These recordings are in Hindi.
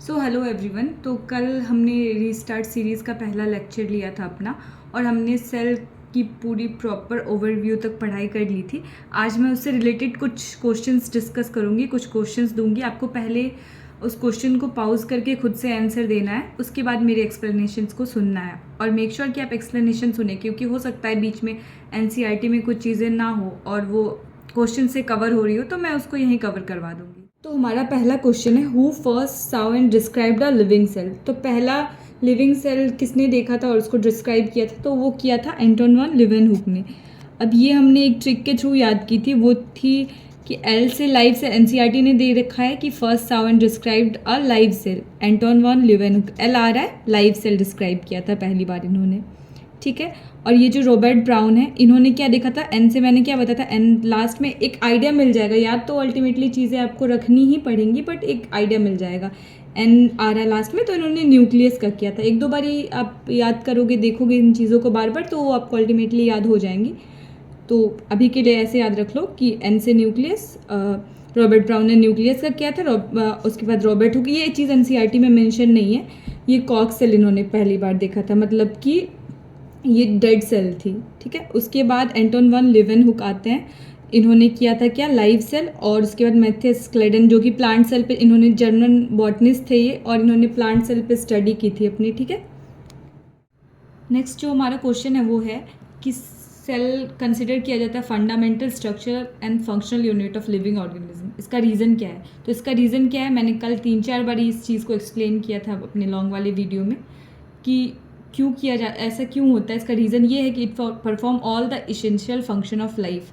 So hello everyone. तो कल हमने रीस्टार्ट सीरीज़ का पहला लेक्चर लिया था अपना, और हमने सेल की पूरी प्रॉपर ओवरव्यू तक पढ़ाई कर ली थी। आज मैं उससे रिलेटेड कुछ क्वेश्चंस डिस्कस करूँगी, कुछ क्वेश्चंस दूंगी आपको। पहले उस क्वेश्चन को पॉज करके खुद से आंसर देना है, उसके बाद मेरे एक्सप्लेनेशंस को सुनना है। और मेक श्योर कि आप एक्सप्लेनेशन सुने, क्योंकि हो सकता है बीच में एनसीईआरटी में कुछ चीज़ें ना हो और वो क्वेश्चन से कवर हो रही हो, तो मैं उसको यहीं कवर करवा दूँगी। तो हमारा पहला क्वेश्चन है, who first saw and described a living cell. तो पहला लिविंग सेल किसने देखा था और उसको डिस्क्राइब किया था? तो वो किया था एंटोन वान लीवेनहुक ने। अब ये हमने एक ट्रिक के थ्रू याद की थी, वो थी कि एल से लाइव सेल एनसीईआरटी ने दे रखा है कि first saw and described a live cell, Anton van Leeuwenhoek. L आ रहा है, लाइव सेल डिस्क्राइब किया था पहली बार इन्होंने, ठीक है। और ये जो रॉबर्ट ब्राउन है, इन्होंने क्या देखा था? एन से मैंने क्या बताया था, एन लास्ट में एक आइडिया मिल जाएगा। याद तो अल्टीमेटली चीज़ें आपको रखनी ही पड़ेंगी, बट एक आइडिया मिल जाएगा। एन आ रहा है लास्ट में, तो इन्होंने न्यूक्लियस का किया था। एक दो बार ही आप याद करोगे, देखोगे इन चीज़ों को बार बार, तो वो आपको अल्टीमेटली याद हो जाएंगी। तो अभी के लिए ऐसे याद रख लो कि एन से न्यूक्लियस, रॉबर्ट ब्राउन ने न्यूक्लियस का किया था। उसके बाद रॉबर्ट हुक, ये चीज़ एनसीईआरटी में मेंशन नहीं है। ये कॉक्स सेल इन्होंने पहली बार देखा था, मतलब कि ये डेड सेल थी, ठीक है। उसके बाद एंटोन वान लीवेनहुक आते हैं, इन्होंने किया था क्या? Live cell. और उसके बाद मैथ्यूस क्लेडन, जो कि प्लांट सेल पे, इन्होंने जर्मन बॉटनिस्ट थे ये, और इन्होंने प्लांट सेल पे स्टडी की थी अपनी, ठीक है। नेक्स्ट जो हमारा क्वेश्चन है वो है कि सेल कंसिडर किया जाता है fundamental structure and functional unit of living organism. इसका रीज़न क्या है? तो इसका रीज़न क्या है, मैंने कल 3-4 बार इस चीज़ को एक्सप्लेन किया था अपने लॉन्ग वाले वीडियो में, कि क्यों किया जा, ऐसा क्यों होता है। इसका रीज़न ये है कि it perform all the essential function of life,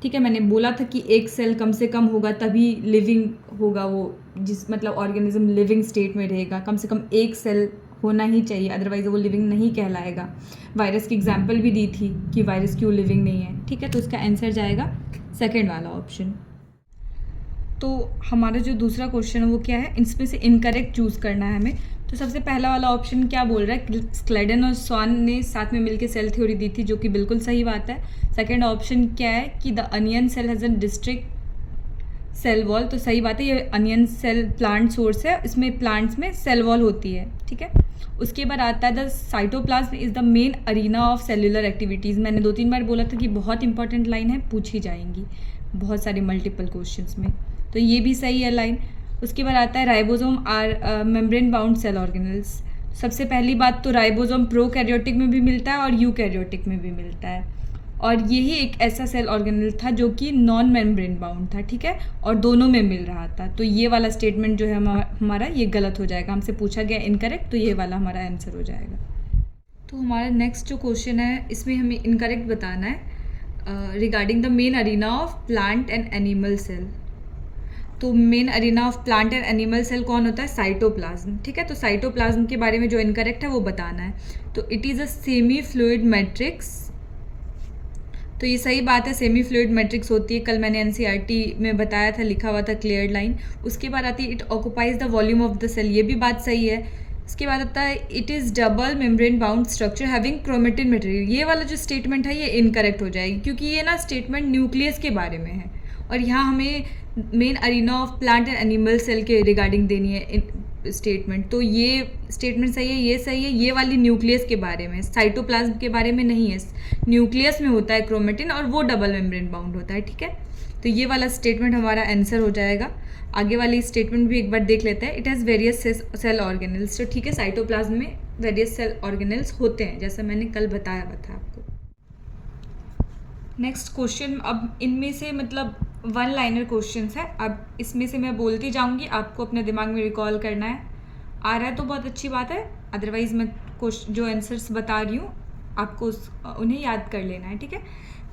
ठीक है। मैंने बोला था कि एक सेल कम से कम होगा तभी लिविंग होगा वो, जिस मतलब ऑर्गेनिज्म लिविंग स्टेट में रहेगा। कम से कम एक सेल होना ही चाहिए, अदरवाइज वो लिविंग नहीं कहलाएगा। वायरस की एग्जाम्पल भी दी थी कि वायरस क्यों लिविंग नहीं है, ठीक है। तो इसका आंसर जाएगा सेकेंड वाला ऑप्शन। तो हमारा जो दूसरा क्वेश्चन है वो क्या है, इसमें से इनकरेक्ट चूज़ करना है हमें। तो सबसे पहला वाला ऑप्शन क्या बोल रहा है, स्क्लेडन और स्वान ने साथ में मिलकर सेल थ्योरी दी थी, जो कि बिल्कुल सही बात है। सेकंड ऑप्शन क्या है कि the onion cell has a distinct cell wall, तो सही बात है, ये अनियन सेल प्लांट सोर्स है, इसमें प्लांट्स में सेल वॉल होती है, ठीक है। उसके बाद आता है the cytoplasm is the main arena of cellular activities. मैंने 2-3 बार बोला था कि बहुत इंपॉर्टेंट लाइन है, पूछी जाएंगी बहुत सारे मल्टीपल क्वेश्चंस में, तो ये भी सही है लाइन। उसके बाद आता है ribosome are membrane bound cell organelles. सबसे पहली बात तो राइबोसोम प्रोकैरियोटिक में भी मिलता है और यूकैरियोटिक में भी मिलता है, और यही एक ऐसा सेल ऑर्गेनल था जो कि नॉन मेम्ब्रेन बाउंड था, ठीक है, और दोनों में मिल रहा था। तो ये वाला स्टेटमेंट जो है हमारा ये गलत हो जाएगा, हमसे पूछा गया इनकरेक्ट, तो ये वाला हमारा आंसर हो जाएगा। तो हमारा नेक्स्ट जो क्वेश्चन है, इसमें हमें इनकरेक्ट बताना है regarding the main arena of plant and animal cell. तो main arena of plant and animal cell कौन होता है? साइटोप्लाज्म, ठीक है। तो साइटोप्लाज्म के बारे में जो इनकरेक्ट है वो बताना है। तो it is a semi fluid matrix, तो ये सही बात है, सेमी फ्लूइड मैट्रिक्स होती है। कल मैंने एनसीईआरटी में बताया था, लिखा हुआ था क्लियर लाइन। उसके बाद आती है it occupies the volume of the cell, ये भी बात सही है। उसके बाद आता है it is double membrane bound structure having chromatin material. ये वाला जो स्टेटमेंट है ये इनकरेक्ट हो जाएगी, क्योंकि ये ना स्टेटमेंट न्यूक्लियस के बारे में है, और यहाँ हमें main arena of plant and animal cell के रिगार्डिंग देनी है स्टेटमेंट। तो ये स्टेटमेंट सही है, ये सही है। ये वाली न्यूक्लियस के बारे में, साइटोप्लाज्म के बारे में नहीं है। न्यूक्लियस में होता है क्रोमेटिन, और वो डबल मेम्ब्रेन बाउंड होता है, ठीक है। तो ये वाला स्टेटमेंट हमारा आंसर हो जाएगा। आगे वाली स्टेटमेंट भी एक बार देख लेते हैं। It has various cell organelles, तो ठीक है, साइटोप्लाज्म में वेरियस सेल ऑर्गेनल्स होते हैं, जैसा मैंने कल बताया हुआ था आपको। नेक्स्ट क्वेश्चन, अब इनमें से मतलब वन लाइनर क्वेश्चंस है। अब इसमें से मैं बोलती जाऊंगी, आपको अपने दिमाग में रिकॉल करना है। आ रहा है तो बहुत अच्छी बात है, अदरवाइज मैं जो आंसर्स बता रही हूँ आपको उन्हें याद कर लेना है, ठीक है।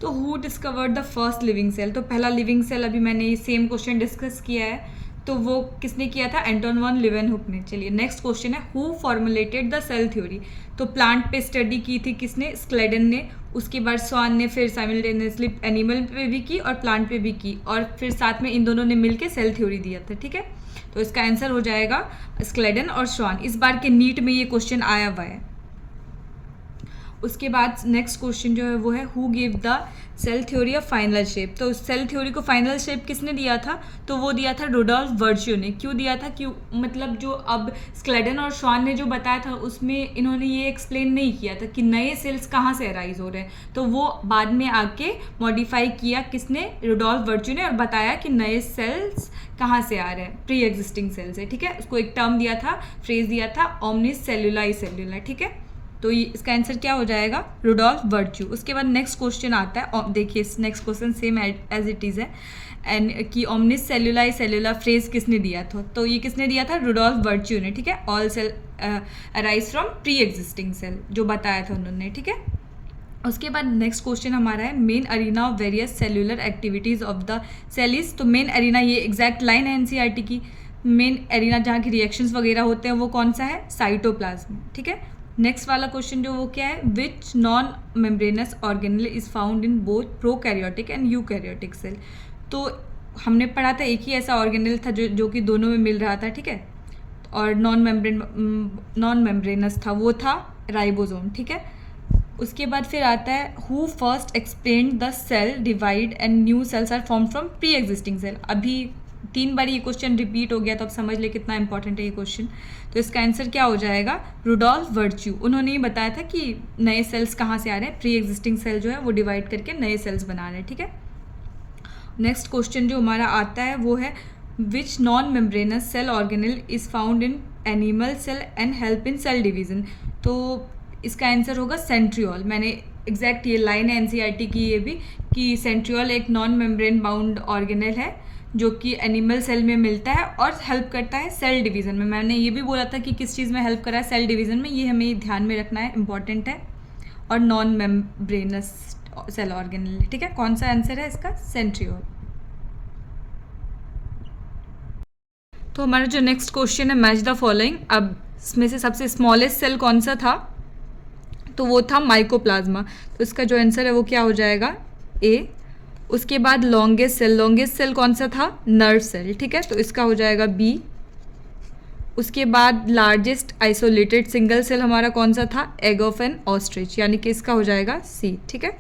तो who discovered the first living cell, तो पहला लिविंग सेल अभी मैंने सेम क्वेश्चन डिस्कस किया है, तो वो किसने किया था? एंटोन वान लीवेनहुक ने। चलिए नेक्स्ट क्वेश्चन है, who formulated the cell theory. तो प्लांट पे स्टडी की थी किसने? स्क्लेडन ने। उसके बाद स्वान ने फिर साइमल्टेनियसली एनिमल पे भी की और प्लांट पे भी की, और फिर साथ में इन दोनों ने मिलके सेल थ्योरी दिया था, ठीक है। तो इसका आंसर हो जाएगा स्क्लेडन और स्वान। इस बार के नीट में ये क्वेश्चन आया हुआ है। उसके बाद नेक्स्ट क्वेश्चन जो है वो है who give the cell theory of final shape. तो सेल थ्योरी को फाइनल शेप किसने दिया था? तो वो दिया था रुडोल्फ वर्च्यू ने। क्यों दिया था? क्यों मतलब जो अब स्क्लेडन और श्वान ने जो बताया था उसमें इन्होंने ये एक्सप्लेन नहीं किया था कि नए सेल्स कहाँ से अराइज हो रहे हैं, तो वो बाद में आके मॉडिफाई किया किसने? रुडोल्फ वर्च्यू ने, और बताया कि नए सेल्स कहाँ से आ रहे हैं? प्री एग्जिस्टिंग सेल से। ठीक है, उसको एक टर्म दिया था, फ्रेज दिया था, ओमनिस सेल्यूला सेल्यूला। ठीक है, तो ये इसका आंसर क्या हो जाएगा? Rudolf Virchow. उसके बाद नेक्स्ट क्वेश्चन आता है, देखिए next question same as it is है, एंड कि ओमनिस सेल्यूला सेल्यूला फ्रेज किसने दिया था? तो ये किसने दिया था? रुडोल्फ वर्च्यू ने। ठीक है, all cell arise from pre existing cell, जो बताया था उन्होंने। ठीक है, उसके बाद नेक्स्ट क्वेश्चन हमारा है main arena of various cellular activities of the cell is. तो मेन अरीना, ये एग्जैक्ट लाइन है एनसीईआरटी की, मेन अरीना जहाँ की रिएक्शंस वगैरह होते हैं वो कौन सा है? साइटोप्लाज्म। ठीक है, नेक्स्ट वाला क्वेश्चन जो वो क्या है? Which non membranous organelle is found in both prokaryotic and eukaryotic cell. तो हमने पढ़ा था एक ही ऐसा ऑर्गेनेल था जो कि दोनों में मिल रहा था। ठीक है, और नॉन मेम्ब्रेनस था, वो था राइबोसोम। ठीक है, उसके बाद फिर आता है who first explain the cell divide and new cells are form from pre existing cell. अभी 3 बार ये क्वेश्चन रिपीट हो गया, तो अब समझ ले कितना इंपॉर्टेंट है ये क्वेश्चन। तो इसका आंसर क्या हो जाएगा? Rudolf Virchow. उन्होंने ही बताया था कि नए सेल्स कहाँ से आ रहे हैं, प्री एग्जिस्टिंग सेल जो है वो डिवाइड करके नए सेल्स बना रहे हैं। ठीक है, नेक्स्ट क्वेश्चन जो हमारा आता है वो है which non membranous cell organelle is found in animal cell and help in cell division. तो इसका आंसर होगा सेंट्रियोल। मैंने एग्जैक्ट ये लाइन है एनसीईआरटी की ये भी, कि सेंट्रियोल एक नॉन मेम्ब्रेन बाउंड ऑर्गेनेल है जो कि एनिमल सेल में मिलता है और हेल्प करता है सेल डिवीज़न में। मैंने ये भी बोला था कि किस चीज़ में हेल्प करा है? सेल डिवीज़न में। ये हमें ध्यान में रखना है, इंपॉर्टेंट है। और नॉन मेम्ब्रेनस सेल ऑर्गेनेल। ठीक है, कौन सा आंसर है इसका? सेंट्रियोल। तो हमारा जो नेक्स्ट क्वेश्चन है मैच द फॉलोइंग। अब इसमें से सबसे स्मॉलेस्ट सेल कौन सा था? तो वो था माइकोप्लाज्मा। तो इसका जो आंसर है वो क्या हो जाएगा? ए। उसके बाद लॉन्गेस्ट सेल कौन सा था? Nerve cell. ठीक है, तो इसका हो जाएगा बी। उसके बाद लार्जेस्ट आइसोलेटेड सिंगल सेल हमारा कौन सा था? एग ऑफ एन ऑस्ट्रिच, यानी कि इसका हो जाएगा सी। ठीक है,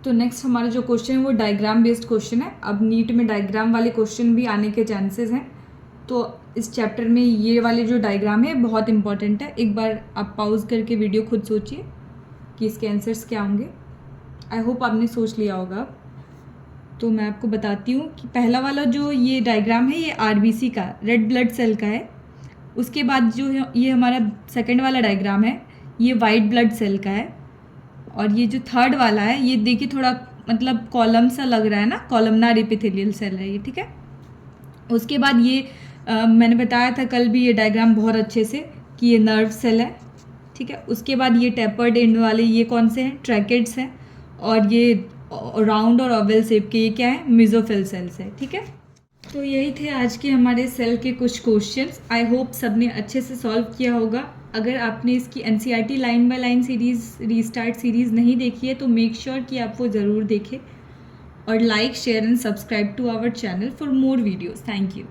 तो नेक्स्ट हमारा जो क्वेश्चन है वो डायग्राम बेस्ड क्वेश्चन है। अब नीट में डायग्राम वाले क्वेश्चन भी आने के चांसेस हैं, तो इस चैप्टर में ये वाले जो डायग्राम है बहुत इंपॉर्टेंट है। एक बार आप पॉज करके वीडियो खुद सोचिए कि इसके आंसर्स क्या होंगे। आई होप आपने सोच लिया होगा। तो मैं आपको बताती हूँ कि पहला वाला जो ये डायग्राम है ये आरबीसी का, रेड ब्लड सेल का है। उसके बाद जो ये हमारा सेकंड वाला डायग्राम है ये वाइट ब्लड सेल का है। और ये जो थर्ड वाला है ये देखिए थोड़ा मतलब कॉलम सा लग रहा है ना, कॉलमनार एपिथेलियल सेल है ये। ठीक है, उसके बाद ये मैंने बताया था कल भी ये डायग्राम बहुत अच्छे से कि ये नर्व सेल है। ठीक है, उसके बाद ये टेपर्ड एंड वाले ये कौन से हैं? ट्रैकेट्स हैं। और ये राउंड और ओवल शेप के ये क्या है? मेसोफिल सेल्स है। ठीक है, तो यही थे आज के हमारे सेल के कुछ क्वेश्चंस। आई होप सबने अच्छे से सॉल्व किया होगा। अगर आपने इसकी NCERT line by line series restart series नहीं देखी है तो मेक श्योर कि आप वो ज़रूर देखें, और like share and subscribe to our channel for more videos. Thank you.